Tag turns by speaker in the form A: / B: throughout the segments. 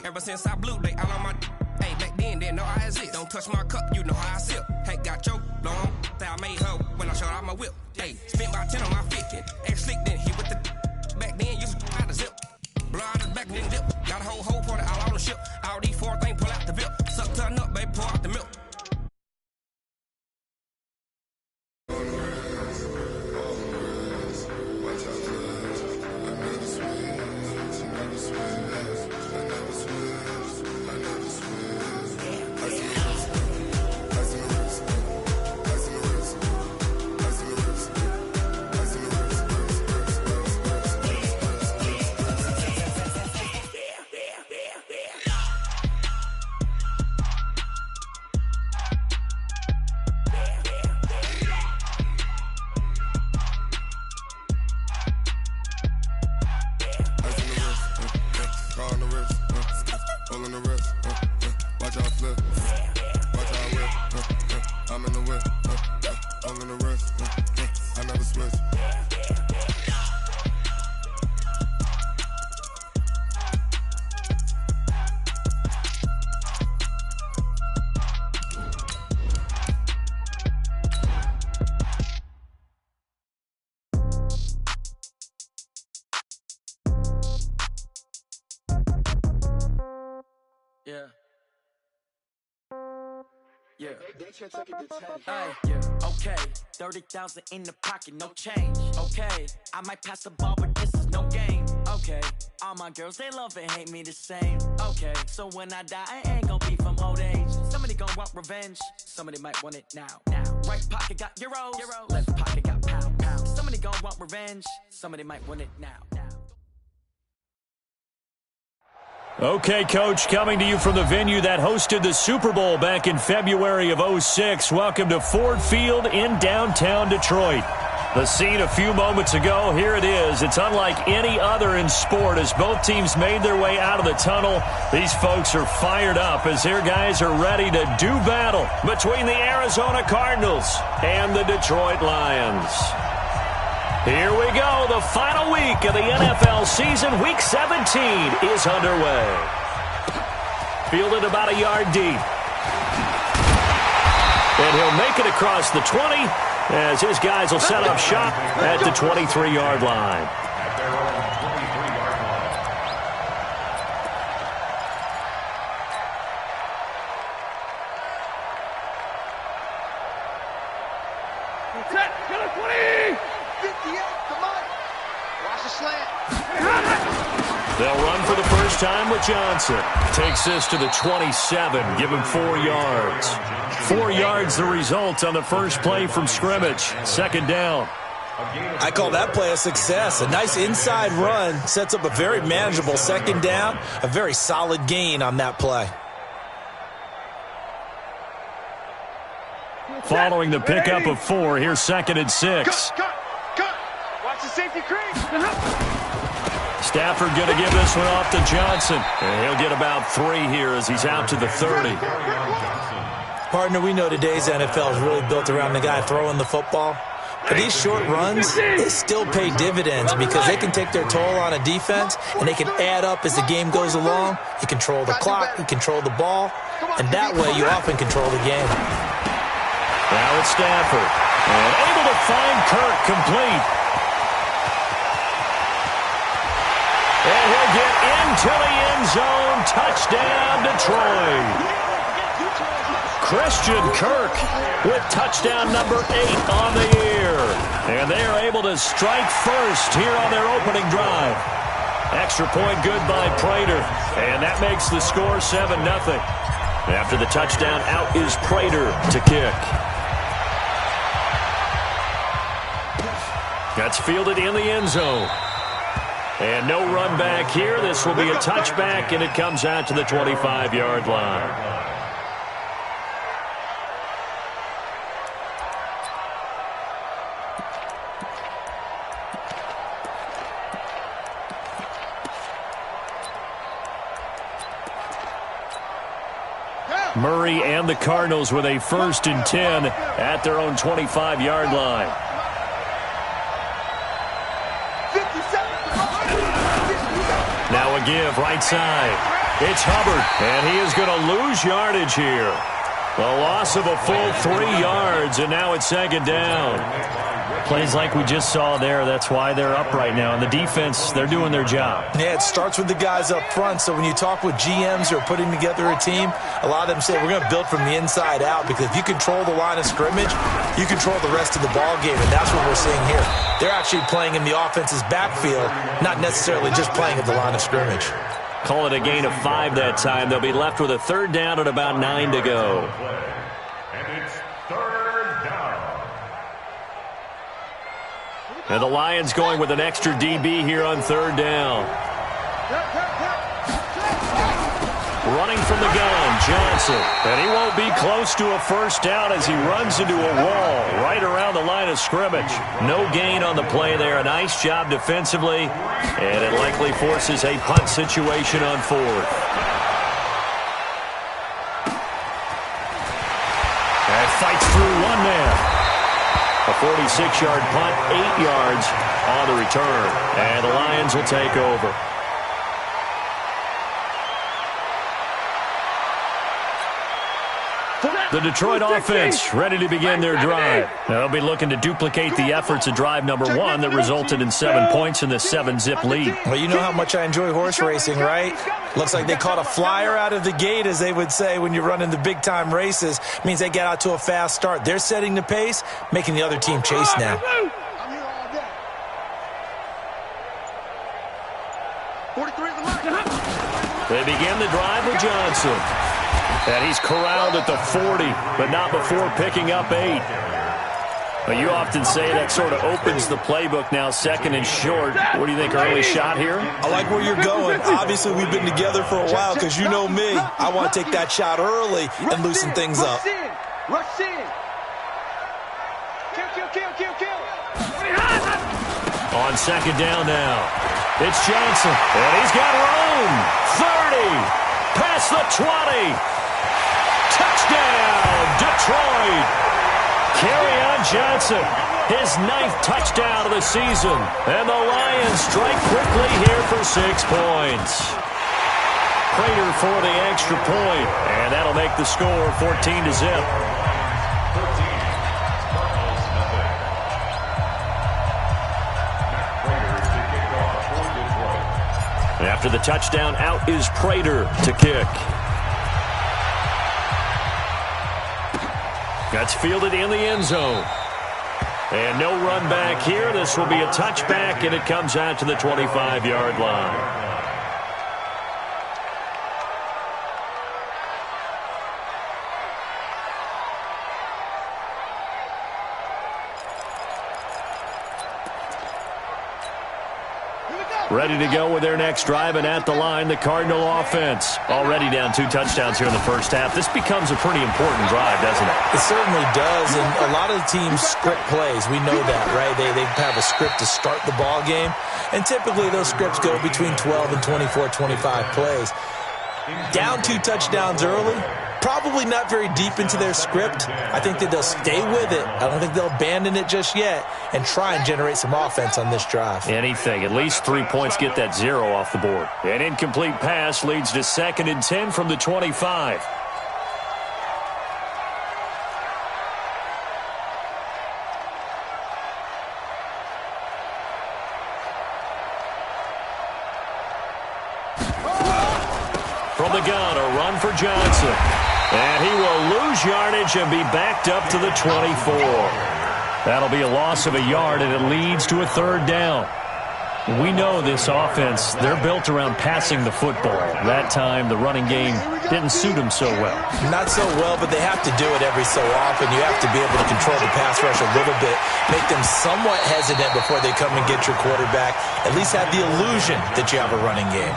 A: Ever since I blew, they all on my hey, back then, didn't know I exist. Don't touch my cup, you know how I sip. Ain't got your long, that I made her when I showed out my whip. Hey, spent about 10 on my 50. Ex-slick, then hit with the back then, used to out the zip. Blow out the back, then dip. Got a whole party all on the ship. All these four things, pull out the VIP. Suck to a nut, baby, pour out the milk.
B: Yeah. Yeah. Okay. 30,000 in the pocket, no change. Okay. I might pass the ball, but this is no game. Okay. All my girls, they love and hate me the same. Okay. So when I die, I ain't gonna be from old age. Somebody gonna want revenge. Somebody might want it now. Right pocket got euros. Left pocket got pound. Somebody gonna want revenge. Somebody might want it now.
C: Okay, Coach, coming to you from the venue that hosted the Super Bowl back in February of '06. Welcome to Ford Field in downtown Detroit. The scene a few moments ago, here it is. It's unlike any other in sport as both teams made their way out of the tunnel. These folks are fired up as their guys are ready to do battle between the Arizona Cardinals and the Detroit Lions. Here we go. The final week of the NFL season. Week 17 is underway. Fielded about a yard deep. And he'll make it across the 20 as his guys will set up shop at the 23-yard line. They'll run for the first time with Johnson. Takes this to the 27. Give him 4 yards. 4 yards the result on the first play from scrimmage. Second down.
D: I call that play a success. A nice inside run sets up a very manageable second down. A very solid gain on that play.
C: Following the pickup of 4, here's 2nd and 6.
E: Cut. Watch the safety crease.
C: Stafford going to give this one off to Johnson. And he'll get about 3 here as he's out to the 30.
D: Partner, we know today's NFL is really built around the guy throwing the football. But these short runs, they still pay dividends because they can take their toll on a defense and they can add up as the game goes along. You control the clock, you control the ball, and that way you often control the game.
C: Now it's Stafford. And able to find Kirk complete. And he'll get into the end zone. Touchdown, Detroit. Christian Kirk with touchdown number 8 on the year. And they are able to strike first here on their opening drive. Extra point good by Prater. And that makes the score 7-0. After the touchdown, out is Prater to kick. That's fielded in the end zone. And no run back here. This will be a touchback, and it comes out to the 25-yard line. Murray and the Cardinals with a 1st and 10 at their own 25-yard line. Now a give, right side. It's Hubbard, and he is going to lose yardage here. A loss of a full 3 yards, and now it's second down.
F: Plays like we just saw there. That's why they're up right now. And the defense, they're doing their job.
D: Yeah, it starts with the guys up front. So when you talk with GMs who are putting together a team, a lot of them say we're going to build from the inside out, because if you control the line of scrimmage, you control the rest of the ball game, and that's what we're seeing here. They're actually playing in the offense's backfield, not necessarily just playing at the line of scrimmage.
C: Call it a gain of 5 that time. They'll be left with a third down and about 9 to go.
G: And it's third down.
C: And the Lions going with an extra DB here on third down. Running from the gun, Johnson. And he won't be close to a first down as he runs into a wall right around the line of scrimmage. No gain on the play there. A nice job defensively. And it likely forces a punt situation on fourth. And fights through one man. A 46-yard punt, 8 yards on the return. And the Lions will take over. The Detroit offense ready to begin their drive. They'll be looking to duplicate the efforts of drive number 1 that resulted in 7 points in the 7-zip lead.
D: Well, you know how much I enjoy horse racing, right? Looks like they caught a flyer out of the gate, as they would say when you're running the big-time races. Means they get out to a fast start. They're setting the pace, making the other team chase now.
C: They begin the drive with Johnson. And he's corralled at the 40, but not before picking up 8. But you often say that sort of opens the playbook now, second and short. What do you think, early shot here?
D: I like where you're going. Obviously, we've been together for a while, because you know me. I want to take that shot early and loosen things up.
E: Rush in. Kill.
C: On second down now, it's Johnson. And he's got room. 30. Past the 20. Touchdown, Detroit. Kerryon Johnson, his 9th touchdown of the season. And the Lions strike quickly here for 6 points. Prater for the extra point, and that'll make the score 14-0. After the touchdown, out is Prater to kick. That's fielded in the end zone. And no run back here. This will be a touchback, and it comes out to the 25-yard line. Ready to go with their next drive, and at the line, the Cardinal offense. Already down 2 touchdowns here in the first half. This becomes a pretty important drive, doesn't it?
D: It certainly does, and a lot of the teams script plays. We know that, right? They have a script to start the ball game, and typically those scripts go between 12 and 24, 25 plays. Down 2 touchdowns early, probably not very deep into their script. I think that they'll stay with it. I don't think they'll abandon it just yet and try and generate some offense on this drive.
C: Anything. At least 3 points, get that 0 off the board. An incomplete pass leads to 2nd and 10 from the 25. From the gun, a run for Johnson. And he will lose yardage and be backed up to the 24. That'll be a loss of a yard, and it leads to a third down. We know this offense, they're built around passing the football. That time, the running game didn't suit them so well.
D: Not so well, but they have to do it every so often. You have to be able to control the pass rush a little bit, make them somewhat hesitant before they come and get your quarterback. At least have the illusion that you have a running game.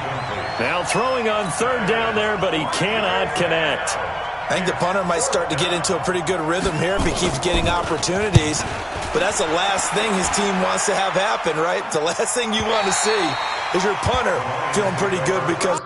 C: Now throwing on third down there, but he cannot connect.
D: I think the punter might start to get into a pretty good rhythm here if he keeps getting opportunities. But that's the last thing his team wants to have happen, right? The last thing you want to see is your punter feeling pretty good because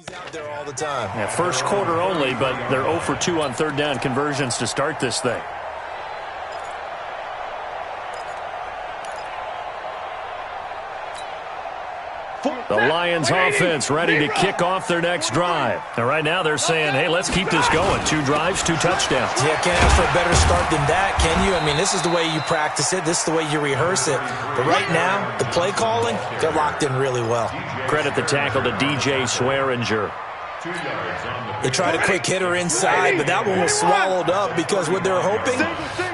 D: He's out there all the time.
C: Yeah, first quarter only, but they're 0 for 2 on third down conversions to start this thing. The Lions offense ready to kick off their next drive. And right now they're saying, hey, let's keep this going. 2 drives, 2 touchdowns.
D: Yeah, can't ask for a better start than that, can you? I mean, this is the way you practice it. This is the way you rehearse it. But right now, the play calling, they're locked in really well.
C: Credit the tackle to DJ Swearinger.
D: They tried a quick hitter inside, but that one was swallowed up because what they're hoping,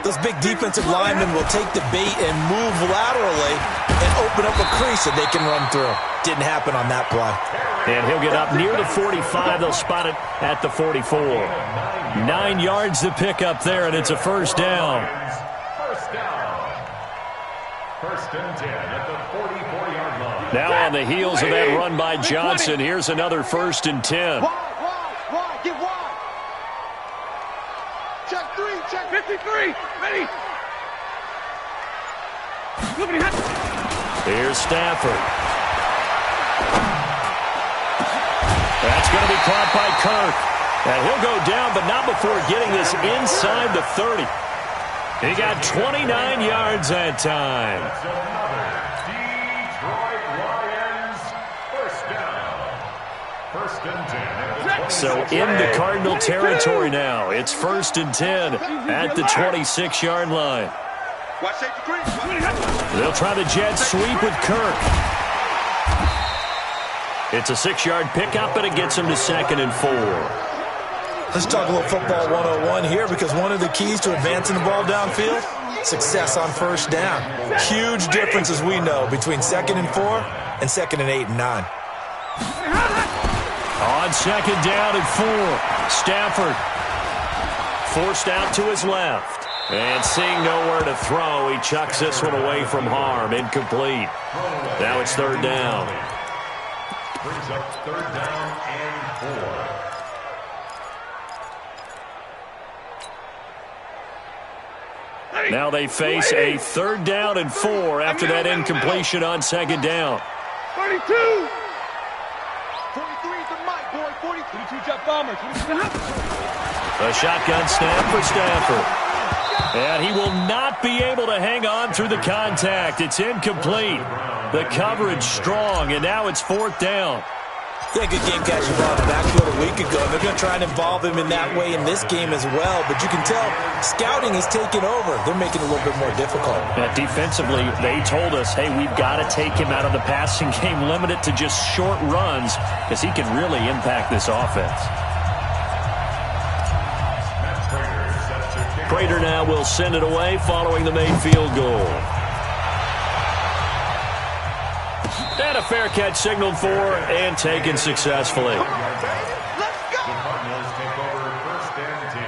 D: those big defensive linemen will take the bait and move laterally and open up a crease that they can run through. Didn't happen on that play.
C: And he'll get up near the 45. They'll spot it at the 44. 9 yards to pick up there, and it's a first down.
G: First down. First and 10 at the 44-yard line.
C: Now on the heels of that run by Johnson, here's another first and 10.
E: Wide, get wide. Check 3, check 53. Ready.
C: Here's Stafford. That's going to be caught by Kirk. And he'll go down, but not before getting this inside the 30. He got 29 yards that time.
G: That's another Detroit Lions first down. First and 10.
C: So into Cardinal territory now. It's first and 10 at the 26-yard line. They'll try the jet sweep with Kirk. It's a 6-yard pickup, and it gets them to 2nd and 4.
D: Let's talk a little football 101 here, because one of the keys to advancing the ball downfield, success on first down. Huge difference, as we know, between 2nd and 4 and 2nd and 8 and 9.
C: On 2nd down and 4, Stafford forced out to his left. And seeing nowhere to throw, he chucks this one away from harm. Incomplete. Now it's 3rd down.
G: Brings up 3rd down and 4.
C: Now they face a 3rd down and 4 after that incompletion on 2nd down.
E: 32. 43 is the mic, boy. 42 jet bombers.
C: A shotgun snap for Stafford. And he will not be able to hang on through the contact. It's incomplete. The coverage strong, and now it's 4th down.
D: Yeah, good game catching ball in the backfield a week ago. They're going to try and involve him in that way in this game as well. But you can tell scouting is taking over. They're making it a little bit more difficult.
C: Defensively, they told us, hey, we've got to take him out of the passing game, limit it to just short runs, because he can really impact this offense. Prater now will send it away following the made field goal. And a fair catch signaled for and taken successfully.
G: The Cardinals take over 1st and 10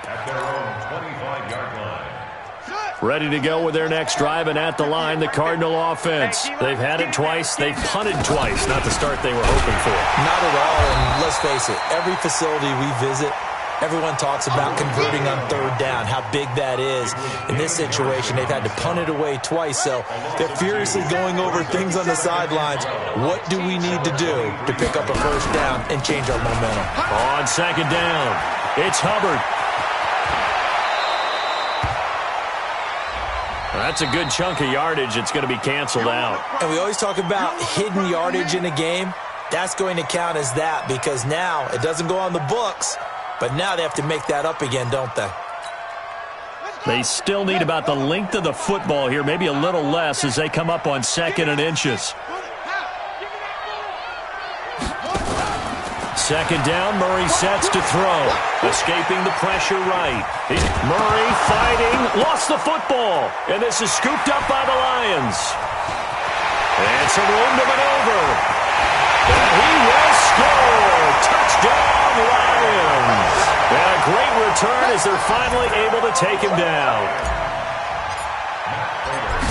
G: at their own 25-yard line.
C: Ready to go with their next drive, and at the line, the Cardinal offense. They've had it twice. They've punted twice. Not the start they were hoping for.
D: Not at all, and let's face it, every facility we visit, everyone talks about converting on 3rd down, how big that is. In this situation, they've had to punt it away twice, so they're furiously going over things on the sidelines. What do we need to do to pick up a first down and change our momentum?
C: On 2nd down, it's Hubbard. That's a good chunk of yardage. It's going to be canceled out.
D: And we always talk about hidden yardage in a game. That's going to count as that, because now it doesn't go on the books. But now they have to make that up again, don't they?
C: They still need about the length of the football here, maybe a little less as they come up on 2nd and inches. 2nd down, Murray sets to throw. Escaping the pressure right. Murray fighting, lost the football. And this is scooped up by the Lions. And some room to maneuver. And he will score. Touchdown, Lions. And a great return as they're finally able to take him down.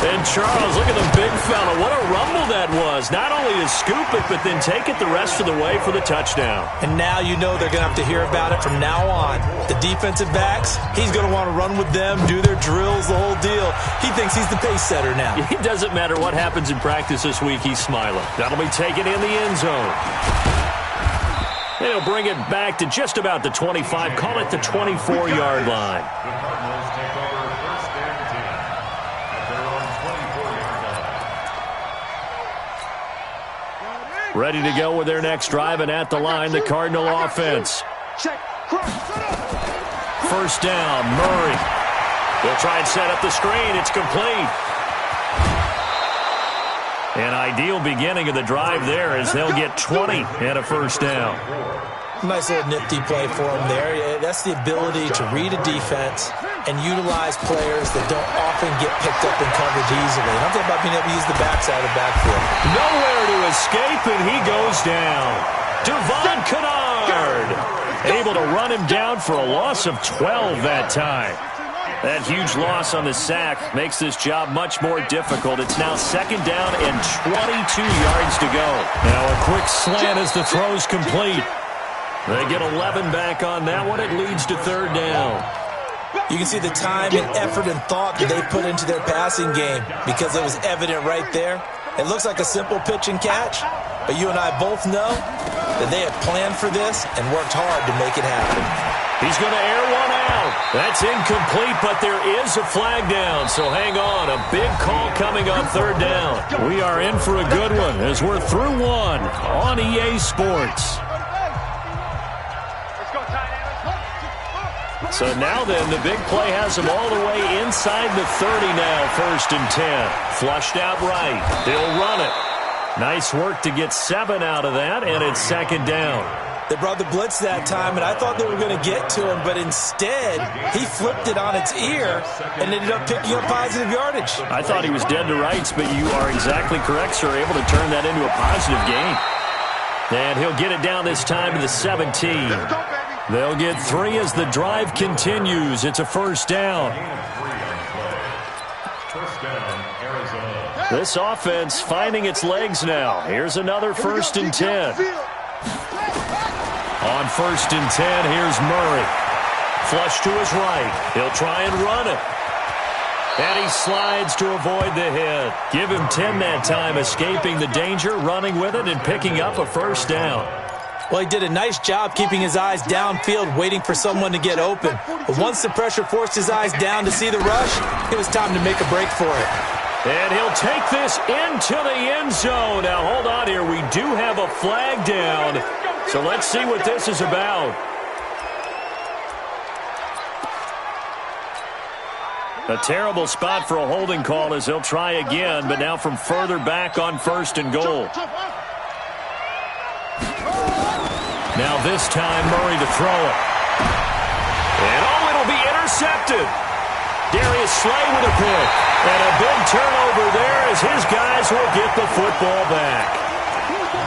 C: And Charles, look at the big fella. What a rumble that was. Not only to scoop it, but then take it the rest of the way for the touchdown.
D: And now you know they're going to have to hear about it from now on. The defensive backs, he's going to want to run with them, do their drills, the whole deal. He thinks he's the pace setter now.
C: It doesn't matter what happens in practice this week. He's smiling. That'll be taken in the end zone. They'll bring it back to just about the 25. Call it the 24-yard line.
G: The Cardinals take over first and 10 at their own 24-yard line.
C: Ready to go with their next drive, and at the line, the Cardinal offense. First down, Murray. They'll try and set up the screen. It's complete. An ideal beginning of the drive there as they'll get 20 and a first down.
D: Nice little nifty play for him there. Yeah, that's the ability to read a defense and utilize players that don't often get picked up in coverage easily. And I'm talking about being able to use the backside of the backfield.
C: Nowhere to escape, and he goes down. Devon Kennard able to run him down for a loss of 12 that time. That huge loss on the sack makes this job much more difficult. It's now second down and 22 yards to go. Now a quick slant as the throw's complete. They get 11 back on that one. It leads to third down.
D: You can see the time and effort and thought that they put into their passing game because it was evident right there. It looks like a simple pitch and catch, but you and I both know that they have planned for this and worked hard to make it happen.
C: He's going to air one out. That's incomplete, but there is a flag down, so hang on. A big call coming on third down. We are in for a good one as we're through one on EA Sports. So now then, the big play has him all the way inside the 30 now, first and 10. Flushed out right. They'll run it. Nice work to get 7 out of that, and it's second down.
D: They brought the blitz that time, and I thought they were going to get to him, but instead, he flipped it on its ear and ended up picking up positive yardage.
C: I thought he was dead to rights, but you are exactly correct, sir. Able to turn that into a positive gain. And he'll get it down this time to the 17. They'll get 3 as the drive continues. It's a first down.
G: First down, Arizona.
C: This offense finding its legs now. Here's another first and 10. On first and 10, here's Murray. Flush to his right. He'll try and run it. And he slides to avoid the hit. Give him 10 that time, escaping the danger, running with it, and picking up a first down.
D: Well, he did a nice job keeping his eyes downfield, waiting for someone to get open. But once the pressure forced his eyes down to see the rush, it was time to make a break for it.
C: And he'll take this into the end zone. Now, hold on here. We do have a flag down. So let's see what this is about. A terrible spot for a holding call as they'll try again, but now from further back on first and goal. Now this time, Murray to throw it. And it'll be intercepted. Darius Slay with a pick. And a big turnover there as his guys will get the football back.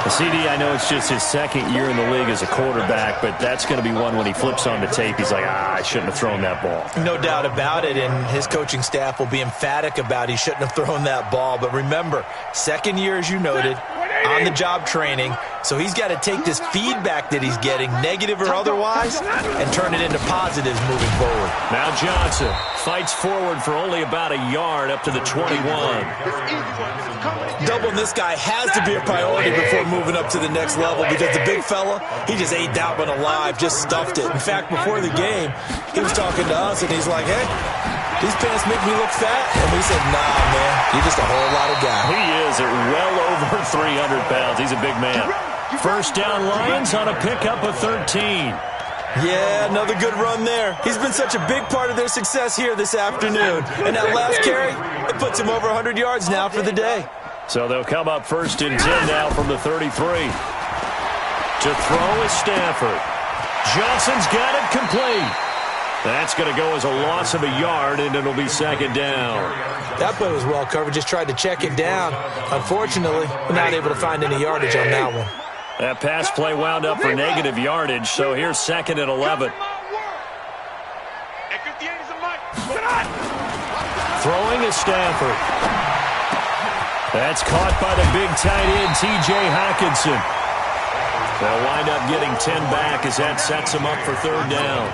C: CD, I know it's just his second year in the league as a quarterback, but that's going to be one when he flips on the tape. He's like, I shouldn't have thrown that ball.
D: No doubt about it, and his coaching staff will be emphatic about he shouldn't have thrown that ball. But remember, second year, as you noted, on-the-job training, so he's got to take this feedback that he's getting, negative or otherwise, and turn it into positives moving forward.
C: Now Johnson fights forward for only about a yard up to the 21.
D: Doubling this guy has to be a priority before moving up to the next level because the big fella, he just ate that one alive, just stuffed it. In fact, before the game, he was talking to us, and he's like, hey, these pants make me look fat. And we said, nah, man, you're just a whole lot of guy.
C: He is at well over 300 pounds. He's a big man. First down, Lions on a pickup of 13.
D: Yeah, another good run there. He's been such a big part of their success here this afternoon. And that last carry, it puts him over 100 yards now for the day.
C: So they'll come up first and 10 now from the 33. To throw is Stafford. Johnson's got it complete. That's going to go as a loss of a yard, and it'll be second down.
D: That play was well covered. Just tried to check it down. Unfortunately, we're not able to find any yardage on that one.
C: That pass play wound up for negative yardage, so here's second and 11. Throwing is Stafford. That's caught by the big tight end, T.J. Hockenson. They'll wind up getting 10 back as that sets them up for third down.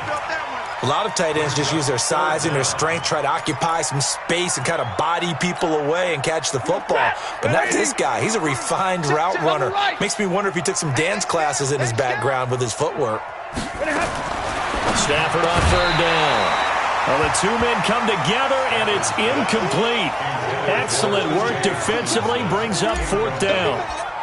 D: A lot of tight ends just use their size and their strength, try to occupy some space and kind of body people away and catch the football. But not this guy. He's a refined route runner. Makes me wonder if he took some dance classes in his background with his footwork.
C: Stafford on third down. Well, the two men come together, and it's incomplete. Excellent work defensively, brings up fourth down.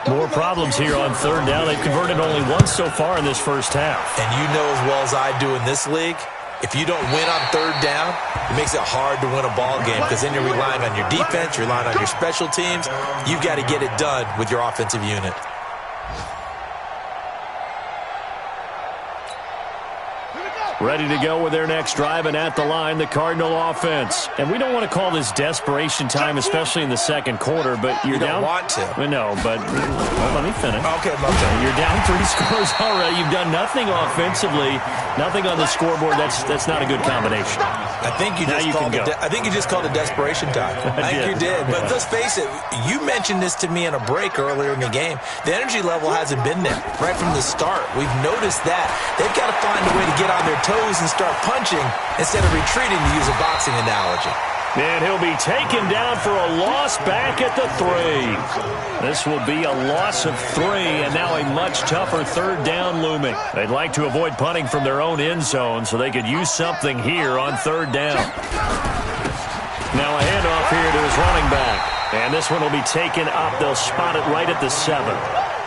C: More problems here on third down. They've converted only once so far in this first half.
D: And you know as well as I do in this league, if you don't win on third down, it makes it hard to win a ball game because then you're relying on your defense, you're relying on your special teams. You've got to get it done with your offensive unit.
C: Ready to go with their next drive, and at the line, the Cardinal offense. And we don't want to call this desperation time, especially in the second quarter, but you're down.
D: You don't want to.
C: No, but well, let me finish.
D: Okay.
C: You're down 3 scores already. You've done nothing offensively, nothing on the scoreboard. That's not a good combination.
D: I think you just called it desperation time. I think you did. But let's face it, you mentioned this to me in a break earlier in the game. The energy level hasn't been there right from the start. We've noticed that. They've got to find a way to get on their toes and start punching instead of retreating, to use a boxing analogy.
C: And he'll be taken down for a loss back at the 3. This will be a loss of 3, and now a much tougher third down looming. They'd like to avoid punting from their own end zone so they could use something here on third down. Now a handoff here to his running back. And this one will be taken up. They'll spot it right at the 7.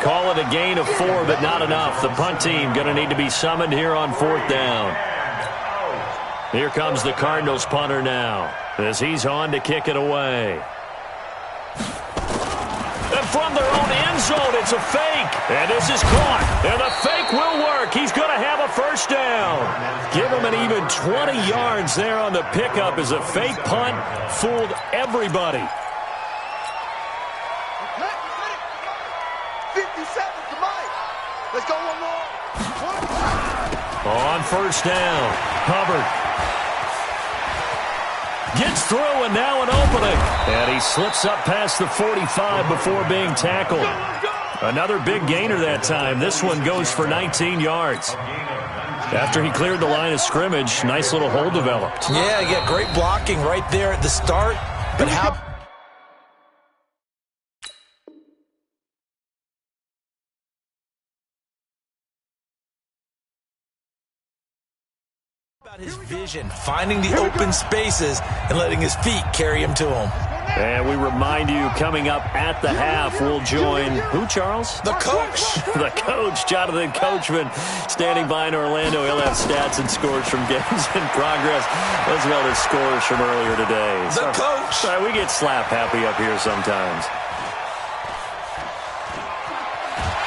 C: Call it a gain of 4, but not enough. The punt team going to need to be summoned here on fourth down. Here comes the Cardinals punter now, as he's on to kick it away. And from their own end zone, it's a fake. And this is caught. And the fake will work. He's going to have a first down. Give him an even 20 yards there on the pickup as a fake punt fooled everybody.
E: 50 seconds to Mike. Let's go one more.
C: On first down, Hubbard gets through, and now an opening. And he slips up past the 45 before being tackled. Another big gainer that time. This one goes for 19 yards. After he cleared the line of scrimmage, nice little hole developed.
D: Yeah, you got great blocking right there at the start. But how about his vision, finding the open spaces and letting his feet carry him to him.
C: And we remind you, coming up at the half, we'll join who, Charles?
D: The coach.
C: The coach, Jonathan Coachman, standing by in Orlando. He'll have stats and scores from games in progress, as well as scores from earlier today.
D: The coach.
C: Sorry, we get slap happy up here sometimes.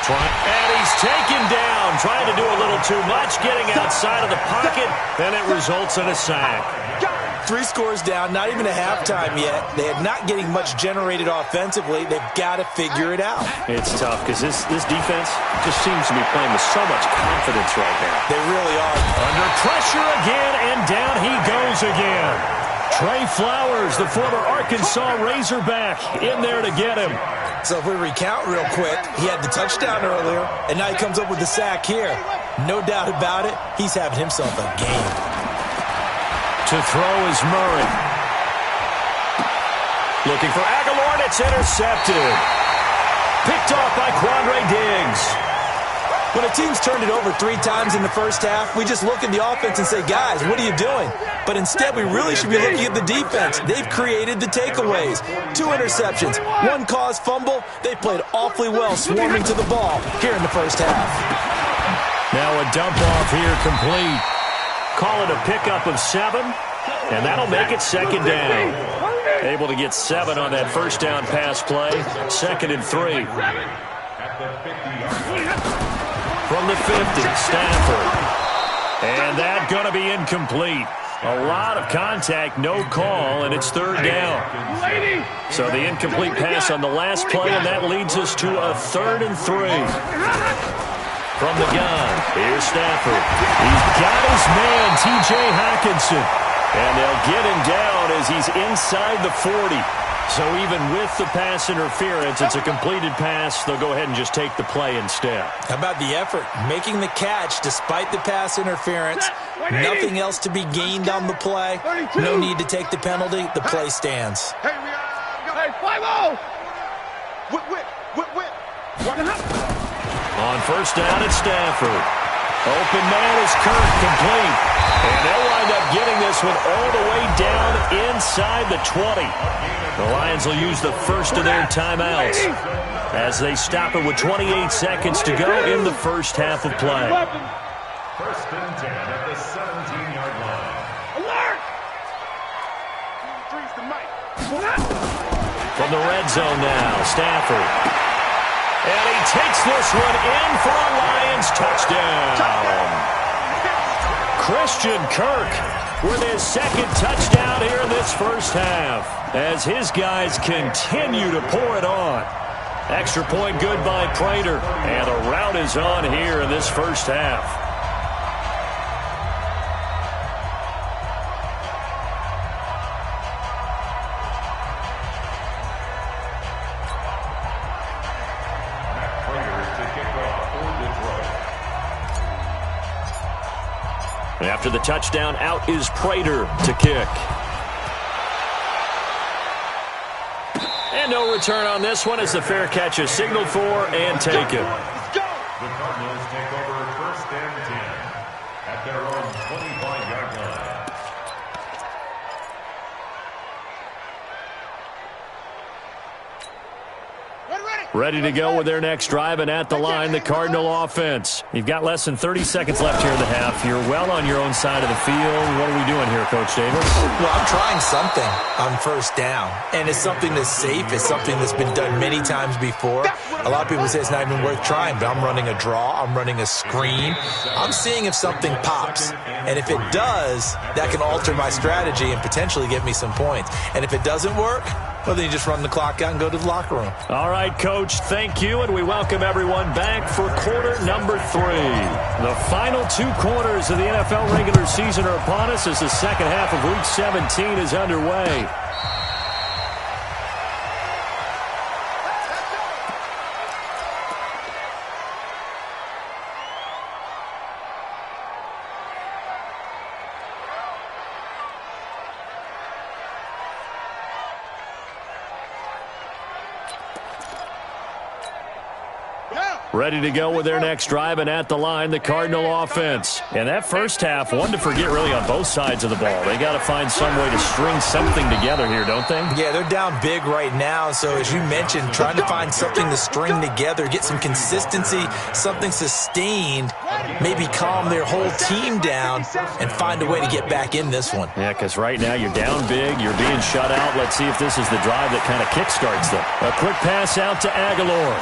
C: And he's taken down, trying to do a little too much, getting outside of the pocket, and it results in a sack.
D: 3 scores down, not even a halftime yet. They are not getting much generated offensively. They've got to figure it out.
C: It's tough because this defense just seems to be playing with so much confidence right now.
D: They really are.
C: Under pressure again, and down he goes again. Trey Flowers, the former Arkansas Razorback, in there to get him.
D: So if we recount real quick, he had the touchdown earlier, and now he comes up with the sack here. No doubt about it, he's having himself a game.
C: To throw is Murray. Looking for Aguilar, and it's intercepted. Picked off by Quandre Diggs.
D: When a team's turned it over 3 times in the first half, we just look at the offense and say, guys, what are you doing? But instead, we really should be looking at the defense. They've created the takeaways. 2 interceptions, 1 caused fumble. They played awfully well swarming to the ball here in the first half.
C: Now a dump off here complete. Call it a pickup of 7, and that'll make it second down. Able to get 7 on that first down pass play. 2nd and 3. From the 50, Stafford. And that going to be incomplete. A lot of contact, no call, and it's 3rd down. So the incomplete pass on the last play, and that leads us to a 3rd and 3. From the gun, here's Stafford. He's got his man, T.J. Hockenson. And they'll get him down as he's inside the 40. So even with the pass interference, it's a completed pass. They'll go ahead and just take the play instead.
D: How about the effort? Making the catch despite the pass interference. Nothing else to be gained on the play. No need to take the penalty. The play stands.
E: Hey, 5-0. Whip.
C: On first down, it's Stafford. Open man is Kirk, complete. And they'll wind up getting this one all the way down inside the 20. The Lions will use the first of their timeouts as they stop it with 28 seconds to go in the first half of play.
G: First and 10 at the 17-yard line.
E: Alert!
C: From the red zone now, Stafford. And he takes this one in for a Lions touchdown. Christian Kirk with his second touchdown here in this first half as his guys continue to pour it on. Extra point good by Prater, and a rout is on here in this first half. After the touchdown, out is Prater to kick. And no return on this one as the fair catch is signaled for and taken.
G: The Cardinals take over first and 10 at their own 25-yard line.
C: Ready to go with their next drive, and at the line, the Cardinal offense. You've got less than 30 seconds left here in the half. You're well on your own side of the field. What are we doing here, Coach Davis?
D: Well, I'm trying something on first down, and it's something that's safe. It's something that's been done many times before. A lot of people say it's not even worth trying, but I'm running a draw. I'm running a screen. I'm seeing if something pops, and if it does, that can alter my strategy and potentially get me some points. And if it doesn't work, well, then you just run the clock out and go to the locker room.
C: All right, Coach, thank you, and we welcome everyone back for quarter number 3. The final 2 quarters of the NFL regular season are upon us as the second half of Week 17 is underway. Ready to go with their next drive, and at the line, the Cardinal offense. And that first half, one to forget really on both sides of the ball. They got to find some way to string something together here, don't they?
D: Yeah, they're down big right now. So as you mentioned, trying to find something to string together, get some consistency, something sustained, maybe calm their whole team down and find a way to get back in this one.
C: Yeah, because right now you're down big, you're being shut out. Let's see if this is the drive that kind of kickstarts them. A quick pass out to Aguilar.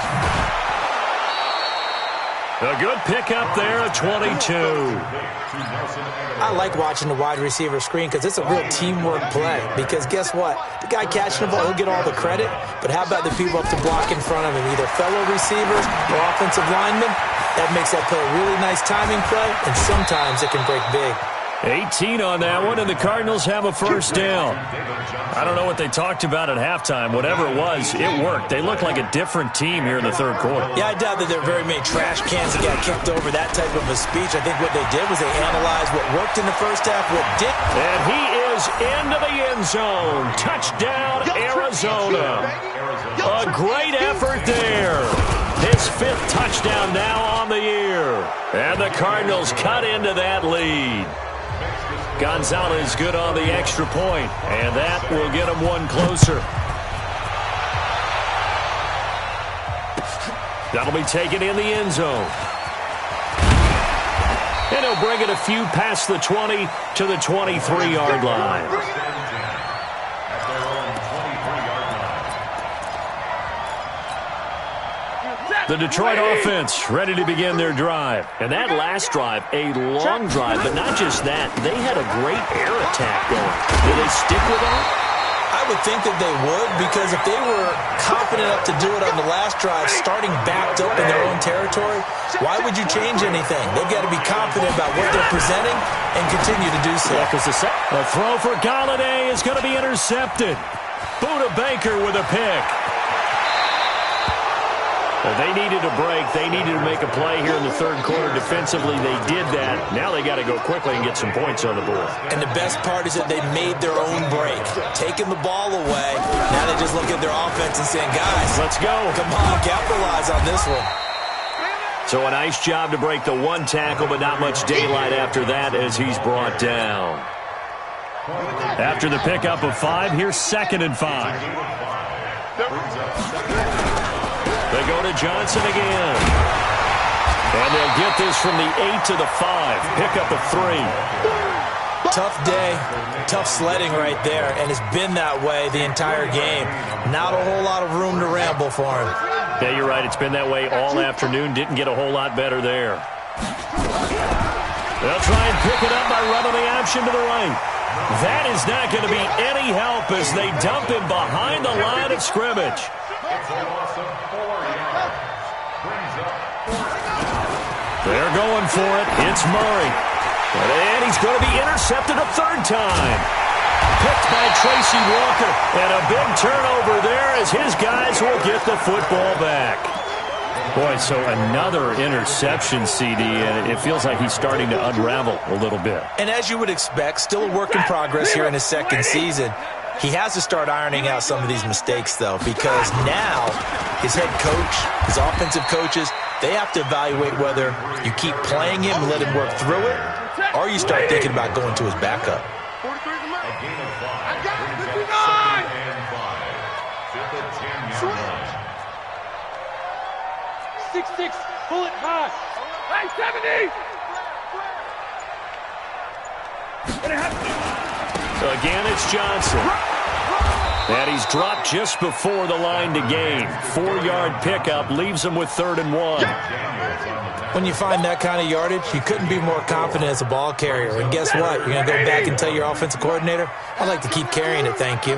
C: A good pickup there at 22.
D: I like watching the wide receiver screen because it's a real teamwork play. Because guess what? The guy catching the ball, he'll get all the credit. But how about the people up to block in front of him? Either fellow receivers or offensive linemen. That makes that play a really nice timing play, and sometimes it can break big.
C: 18 on that one, and the Cardinals have a first down. I don't know what they talked about at halftime. Whatever it was, it worked. They look like a different team here in the third quarter.
D: Yeah, I doubt that there are very many trash cans that got kicked over that type of a speech. I think what they did was they analyzed what worked in the first half, what didn't.
C: And he is into the end zone. Touchdown, Arizona. A great effort there. His 5th touchdown now on the year. And the Cardinals cut into that lead. Gonzalez good on the extra point, and that will get him one closer. That'll be taken in the end zone. And he'll bring it a few past the 20 to the 23-yard line. The Detroit offense ready to begin their drive. And that last drive, a long drive, but not just that. They had a great air attack going. Will they stick with that?
D: I would think that they would, because if they were confident enough to do it on the last drive, starting backed up in their own territory, why would you change anything? They've got to be confident about what they're presenting and continue to do so.
C: Yeah, because the throw for Galladay is going to be intercepted. Buda Baker with a pick. They needed a break. They needed to make a play here in the third quarter. Defensively, they did that. Now they got to go quickly and get some points on the board.
D: And the best part is that they made their own break. Taking the ball away. Now they just look at their offense and saying, guys,
C: let's go.
D: Come on, capitalize on this one.
C: So a nice job to break the one tackle, but not much daylight after that as he's brought down. After the pickup of 5, here's 2nd and 5. They go to Johnson again. And they'll get this from the 8 to the 5. Pickup of 3.
D: Tough day, tough sledding right there, and it's been that way the entire game. Not a whole lot of room to ramble for him.
C: Yeah, you're right. It's been that way all afternoon. Didn't get a whole lot better there. They'll try and pick it up by running the option to the right. That is not going to be any help as they dump him behind the line of scrimmage. They're going for it. It's Murray. And he's going to be intercepted a 3rd time. Picked by Tracy Walker. And a big turnover there as his guys will get the football back. Boy, so another interception, CD, and it feels like he's starting to unravel a little bit.
D: And as you would expect, still a work in progress here in his 2nd season. He has to start ironing out some of these mistakes, though, because now his head coach, his offensive coaches, they have to evaluate whether you keep playing him and let him work through it, or you start thinking about going to his backup.
E: 6-6, pull it high. Hey, 70!
C: Again, it's Johnson. And he's dropped just before the line to gain. 4-yard pickup leaves him with 3rd and 1.
D: When you find that kind of yardage, you couldn't be more confident as a ball carrier. And guess what? You're going to go back and tell your offensive coordinator, I'd like to keep carrying it, thank you.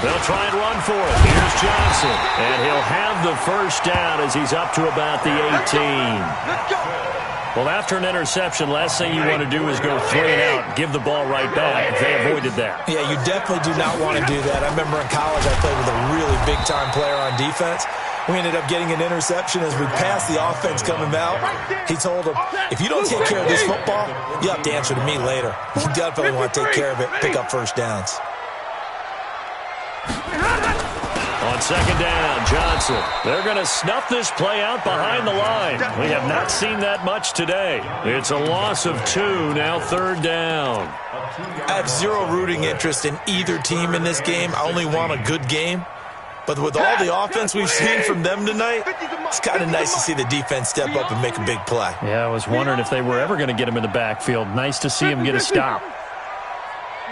C: They'll try and run for it. Here's Johnson. And he'll have the 1st down as he's up to about the 18. Well, after an interception, last thing you want to do is go 3 and out, give the ball right back. They avoided that.
D: Yeah, you definitely do not want to do that. I remember in college I played with a really big-time player on defense. We ended up getting an interception as we passed the offense coming out. He told him, if you don't take care of this football, you have to answer to me later. You definitely want to take care of it, pick up 1st downs.
C: On 2nd down, Johnson. They're going to snuff this play out behind the line. We have not seen that much today. It's a loss of 2, now 3rd down.
D: I have zero rooting interest in either team in this game. I only want a good game. But with all the offense we've seen from them tonight, it's kind of nice to see the defense step up and make a big play.
C: Yeah, I was wondering if they were ever going to get him in the backfield. Nice to see him get a stop.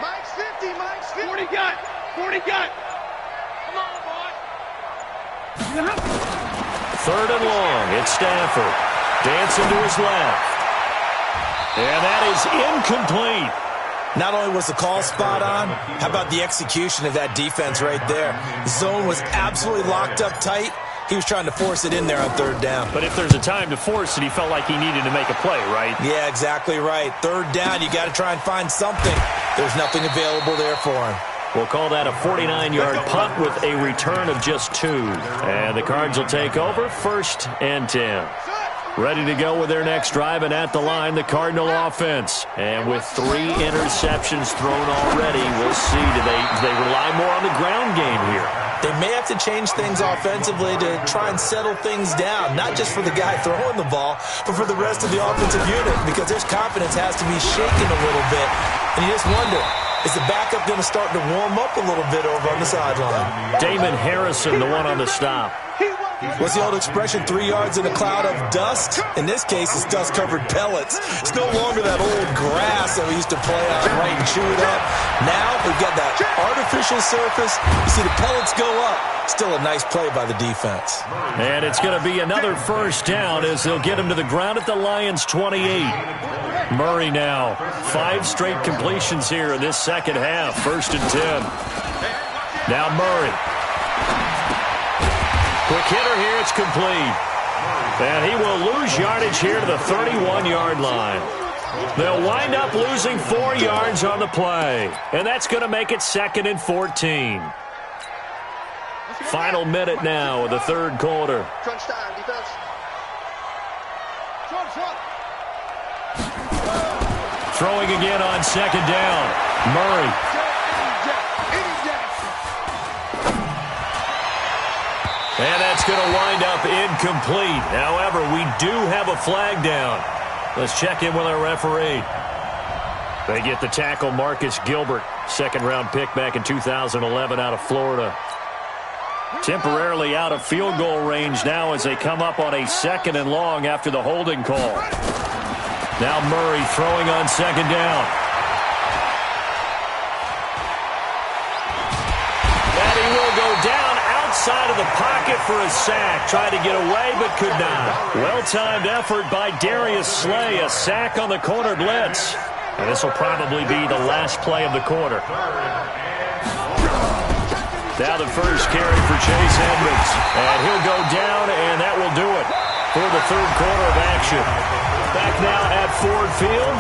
E: Mike's 50, Mike's 50. 40 got. 40 got.
C: 3rd and long. It's Stafford. Dancing to his left. And that is incomplete.
D: Not only was the call spot on, how about the execution of that defense right there? The zone was absolutely locked up tight. He was trying to force it in there on 3rd down.
C: But if there's a time to force it, he felt like he needed to make a play, right?
D: Yeah, exactly right. 3rd down, you got to try and find something. There's nothing available there for him.
C: We'll call that a 49-yard punt with a return of just 2. And the Cards will take over 1st and 10. Ready to go with their next drive, and at the line, the Cardinal offense. And with 3 interceptions thrown already, we'll see. Do they rely more on the ground game here?
D: They may have to change things offensively to try and settle things down, not just for the guy throwing the ball, but for the rest of the offensive unit, because their confidence has to be shaken a little bit. And you just wonder, is the backup going to start to warm up a little bit over on the sideline?
C: Damon Harrison, the one on the stop.
D: What's the old expression, 3 yards in a cloud of dust? In this case, it's dust-covered pellets. It's no longer that old grass that we used to play on, right, and chew it up. Now we've got that artificial surface. You see the pellets go up. Still a nice play by the defense.
C: And it's going to be another 1st down as they'll get him to the ground at the Lions' 28. Murray now, 5 straight completions here in this 2nd half. 1st and 10. Now Murray. Quick hitter here, it's complete. And he will lose yardage here to the 31-yard line. They'll wind up losing 4 yards on the play. And that's going to make it 2nd and 14. Final minute now of the third quarter.
E: Crunch time, defense.
C: Throwing again on 2nd down. Murray. And that's going to wind up incomplete. However, we do have a flag down. Let's check in with our referee. They get the tackle, Marcus Gilbert, 2nd-round pick back in 2011 out of Florida. Temporarily out of field goal range now as they come up on a 2nd and long after the holding call. Now Murray throwing on 2nd down. And he will go down outside of the pocket for a sack. Tried to get away but could not. Well-timed effort by Darius Slay. A sack on the corner blitz. And this will probably be the last play of the quarter. Now the first carry for Chase Edmonds. And he'll go down, and that will do it for the third quarter of action. Back now at Ford Field.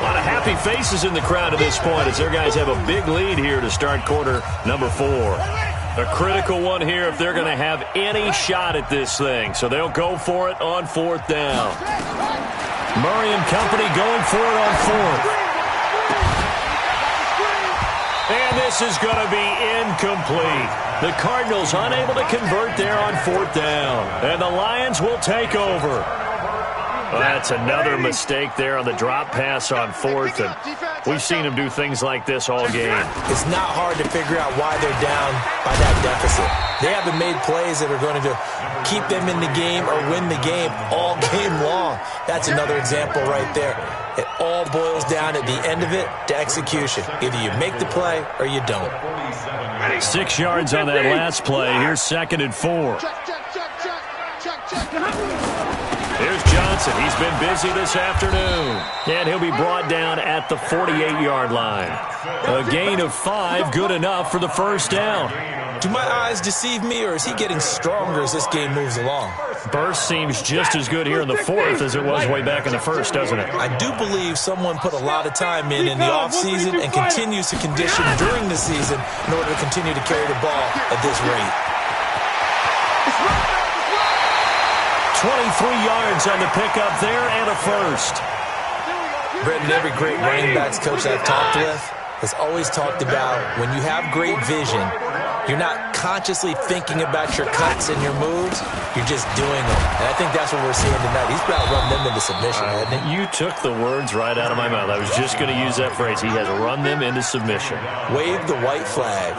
C: A lot of happy faces in the crowd at this point as their guys have a big lead here to start quarter number 4. A critical one here if they're going to have any shot at this thing. So they'll go for it on 4th down. Murray and company going for it on 4th. And this is going to be incomplete. The Cardinals unable to convert there on 4th down. And the Lions will take over. Well, that's another mistake there on the drop pass on 4th. And we've seen them do things like this all game.
D: It's not hard to figure out why they're down by that deficit. They haven't made plays that are going to keep them in the game or win the game all game long. That's another example right there. It all boils down at the end of it to execution. Either you make the play or you don't.
C: 6 yards on that last play. Here's 2nd and 4. Here's Johnson. He's been busy this afternoon. And he'll be brought down at the 48-yard line. A gain of 5, good enough for the first down.
D: Do my eyes deceive me, or is he getting stronger as this game moves along?
C: Burst seems just as good here in the 4th as it was way back in the 1st, doesn't it?
D: I do believe someone put a lot of time in the offseason and continues to condition during the season in order to continue to carry the ball at this rate.
C: 23 yards on the pickup there and a first.
D: Brendan, every great running backs coach I've talked with has always talked about when you have great vision, you're not consciously thinking about your cuts and your moves, you're just doing them. And I think that's what we're seeing tonight. He's about to run them into submission, hasn't he?
C: You took the words right out of my mouth. I was just going to use that phrase. He has run them into submission.
D: Wave the white flag.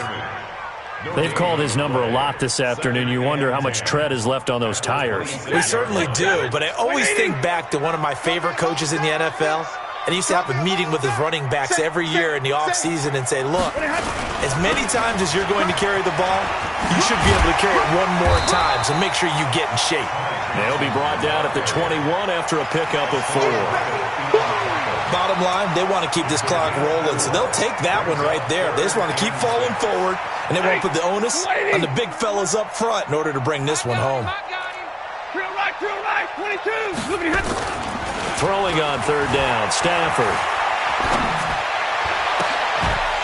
C: They've called his number a lot this afternoon. You wonder how much tread is left on those tires.
D: We certainly do, but I always think back to one of my favorite coaches in the NFL. And he used to have a meeting with his running backs every year in the offseason and say, look, as many times as you're going to carry the ball, you should be able to carry it one more time, so make sure you get in shape.
C: They'll be brought down at the 21 after a pickup of 4.
D: Bottom line, they want to keep this clock rolling, so they'll take that one right there. They just want to keep falling forward, and they won't put the onus on the big fellas up front in order to bring this one home.
E: Drill right, 22.
C: Throwing on 3rd down, Stafford.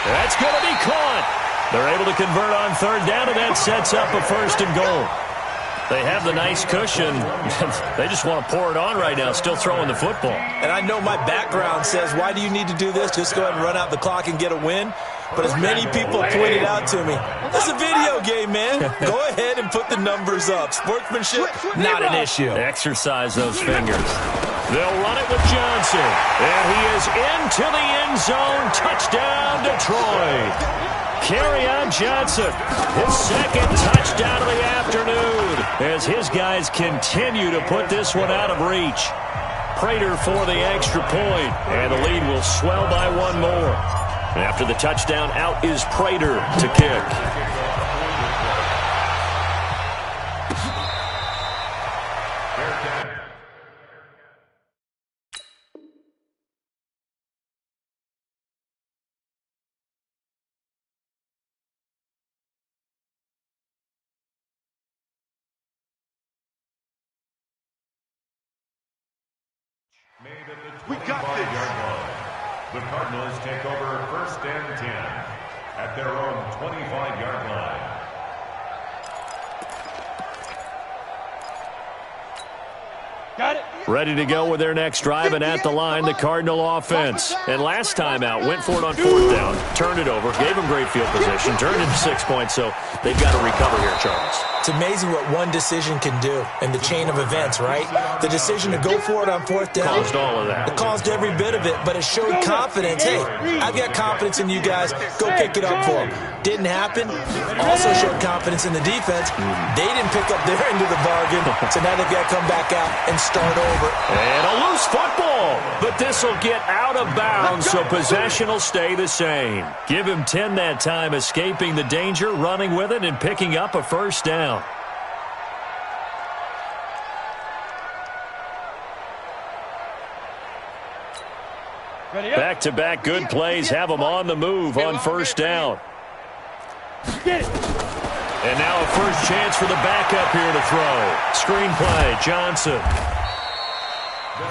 C: That's going to be caught. They're able to convert on 3rd down, and that sets up a 1st and goal. They have the nice cushion. They just want to pour it on right now, still throwing the football.
D: And I know my background says, why do you need to do this? Just go ahead and run out the clock and get a win. But as many people pointed out to me, it's a video game, man. Go ahead and put the numbers up. Sportsmanship, not an issue.
C: Exercise those fingers. They'll run it with Johnson. And he is into the end zone. Touchdown, Detroit. Kerryon Johnson, his 2nd touchdown of the afternoon as his guys continue to put this one out of reach. Prater for the extra point, and the lead will swell by 1 more. After the touchdown, out is Prater to kick.
G: Made We got this. The Cardinals take over 1st and 10 at their own 25-yard line.
E: Got it.
C: Ready to go with their next drive, and at the line, the Cardinal offense. And last time out, went for it on 4th down, turned it over, gave them great field position, turned into 6 points, so they've got to recover here, Charles.
D: It's amazing what one decision can do in the chain of events, right? The decision to go for it on 4th down.
C: Caused all of that.
D: It caused every bit of it, but it showed confidence. Hey, I've got confidence in you guys. Go pick it up for them. Didn't happen. Also showed confidence in the defense. They didn't pick up their end of the bargain, so now they've got to come back out and start over.
C: And a loose football, but this will get out of bounds, so possession will stay the same. Give him 10 that time, escaping the danger, running with it, and picking up a 1st down. Back-to-back good plays have them on the move on 1st down.
E: Get it.
C: And now a first chance for the backup here to throw. Screen play, Johnson.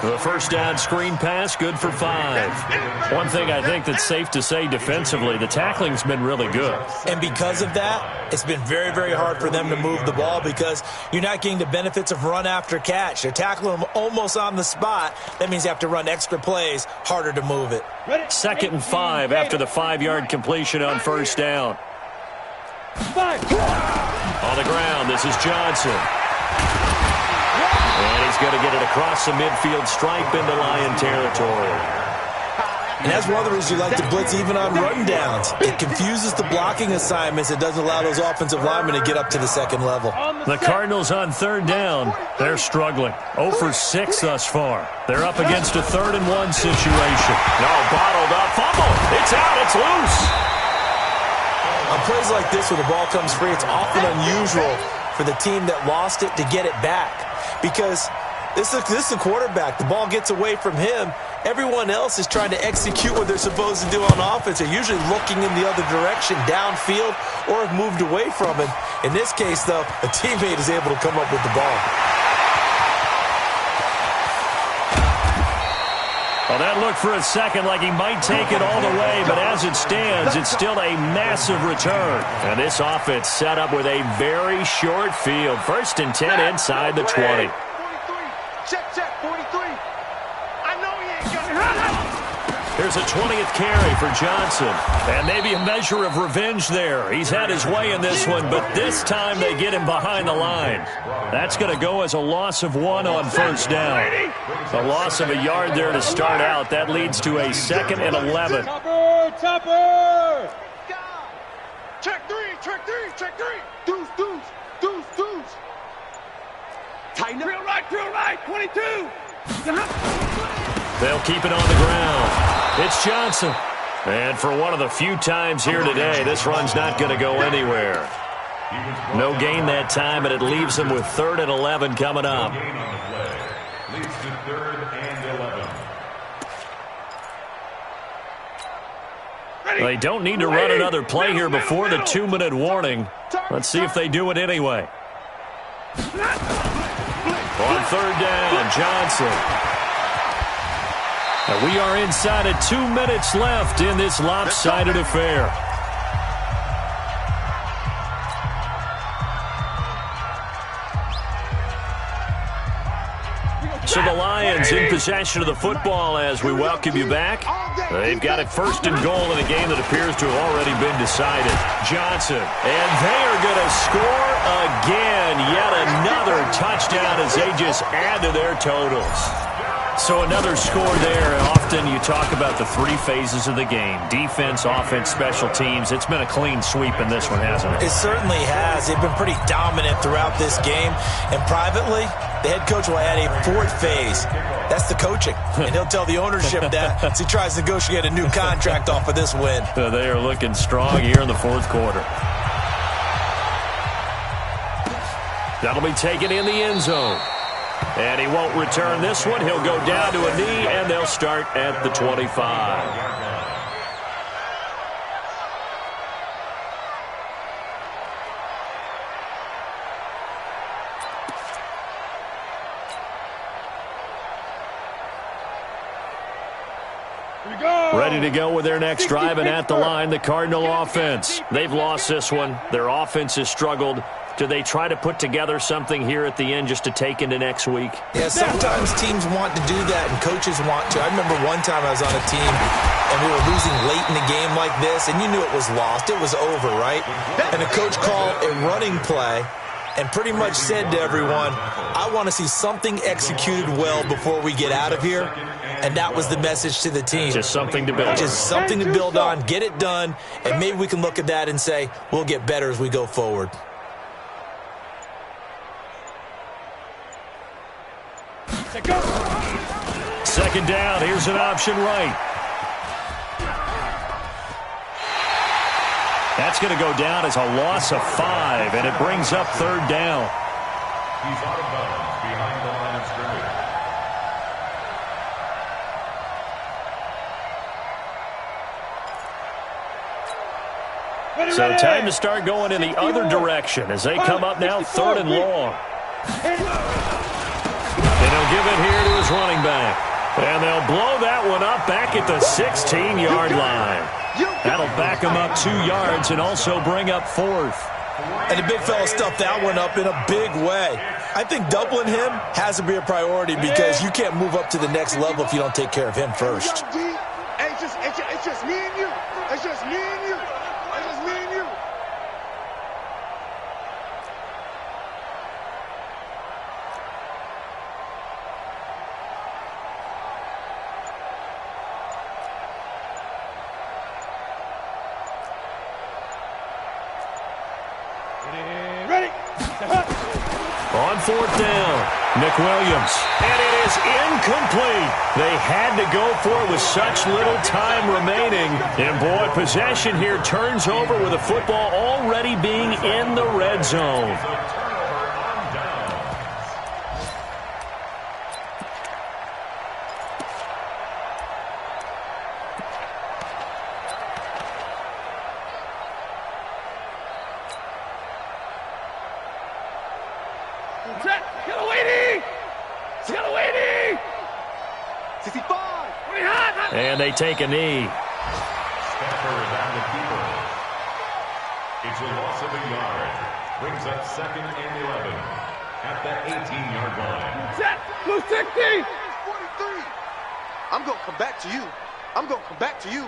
C: The 1st down screen pass, good for 5. One thing I think that's safe to say defensively, the tackling's been really good.
D: And because of that, it's been very, very hard for them to move the ball because you're not getting the benefits of run after catch. They're tackling them almost on the spot. That means you have to run extra plays, harder to move it.
C: 2nd and 5 after the 5-yard completion on 1st down.
E: 5.
C: On the ground, this is Johnson. And he's going to get it across the midfield stripe into Lion territory.
D: And that's one of the reasons you like to blitz even on rundowns. It confuses the blocking assignments. It doesn't allow those offensive linemen to get up to the 2nd level.
C: The Cardinals on 3rd down. They're struggling. 0 for 6 thus far. They're up against a 3rd and 1 situation. No, bottled up. Fumble. It's out. It's loose.
D: On plays like this where the ball comes free, it's often unusual for the team that lost it to get it back. Because this is the quarterback. The ball gets away from him. Everyone else is trying to execute what they're supposed to do on offense. They're usually looking in the other direction, downfield, or have moved away from him. In this case, though, a teammate is able to come up with the ball.
C: Well, that looked for a second like he might take it all the way, but as it stands, it's still a massive return. And this offense set up with a very short field. 1st and 10 inside the 20.
E: 43. Check, 43. I know he ain't gonna.
C: Here's a 20th carry for Johnson. And maybe a measure of revenge there. He's had his way in this one, but this time they get him behind the line. That's going to go as a loss of 1 on 1st down. A loss of a yard there to start out. That leads to a 2nd and 11.
E: Topper! Check 3. Deuce. Tighten up. Drill right, 22.
C: They'll keep it on the ground. It's Johnson. And for one of the few times here today, this run's not going to go anywhere. No gain that time, and it leaves them with 3rd and 11 coming up.
G: Leads to 3rd and 11.
C: They don't need to run another play here before the 2-minute warning. Let's see if they do it anyway. On 3rd down, Johnson. And we are inside of 2 minutes left in this lopsided affair. So the Lions in possession of the football as we welcome you back. They've got it 1st and goal in a game that appears to have already been decided. Johnson, and they are going to score again. Yet another touchdown as they just add to their totals. So another score there. Often you talk about the 3 phases of the game. Defense, offense, special teams. It's been a clean sweep in this one, hasn't it?
D: It certainly has. They've been pretty dominant throughout this game. And privately, the head coach will add a 4th phase. That's the coaching. And he'll tell the ownership that as he tries to negotiate a new contract off of this win.
C: They are looking strong here in the 4th quarter. That'll be taken in the end zone. And he won't return this one. He'll go down to a knee, and they'll start at the 25. Ready to go with their next drive, and at the line, the Cardinal offense. They've lost this one. Their offense has struggled. Do they try to put together something here at the end just to take into next week?
D: Yeah, sometimes teams want to do that, and coaches want to. I remember one time I was on a team, and we were losing late in a game like this, and you knew it was lost. It was over, right? And the coach called a running play and pretty much said to everyone, I want to see something executed well before we get out of here. And that was the message to the team.
C: Just something to build on.
D: Just something to build on, get it done, and maybe we can look at that and say, we'll get better as we go forward.
C: Second down, here's an option right. That's going to go down as a loss of 5, and it brings up third down.
G: He's out of bounds behind the line of scrimmage.
C: So time to start going in the other direction as they come up now, third and long. And he'll give it here to his running back. And they'll blow that one up back at the 16-yard line. That'll back him up 2 yards and also bring up fourth.
D: And the big fella stuffed that one up in a big way. I think doubling him has to be a priority because you can't move up to the next level if you don't take care of him first.
E: It's just me and you. It's just me and you. It's just me and you. Ready.
C: On fourth down, Nick Williams. And it is incomplete. They had to go for it with such little time remaining. And, boy, possession here turns over with the football already being in the red zone. And they take a knee.
G: Stafford and the keeper. It's a loss of a yard. Brings up 2nd and 11 at the 18-yard line.
E: Set. Blue 60. 43. I'm going to come back to you. I'm going to come back to you.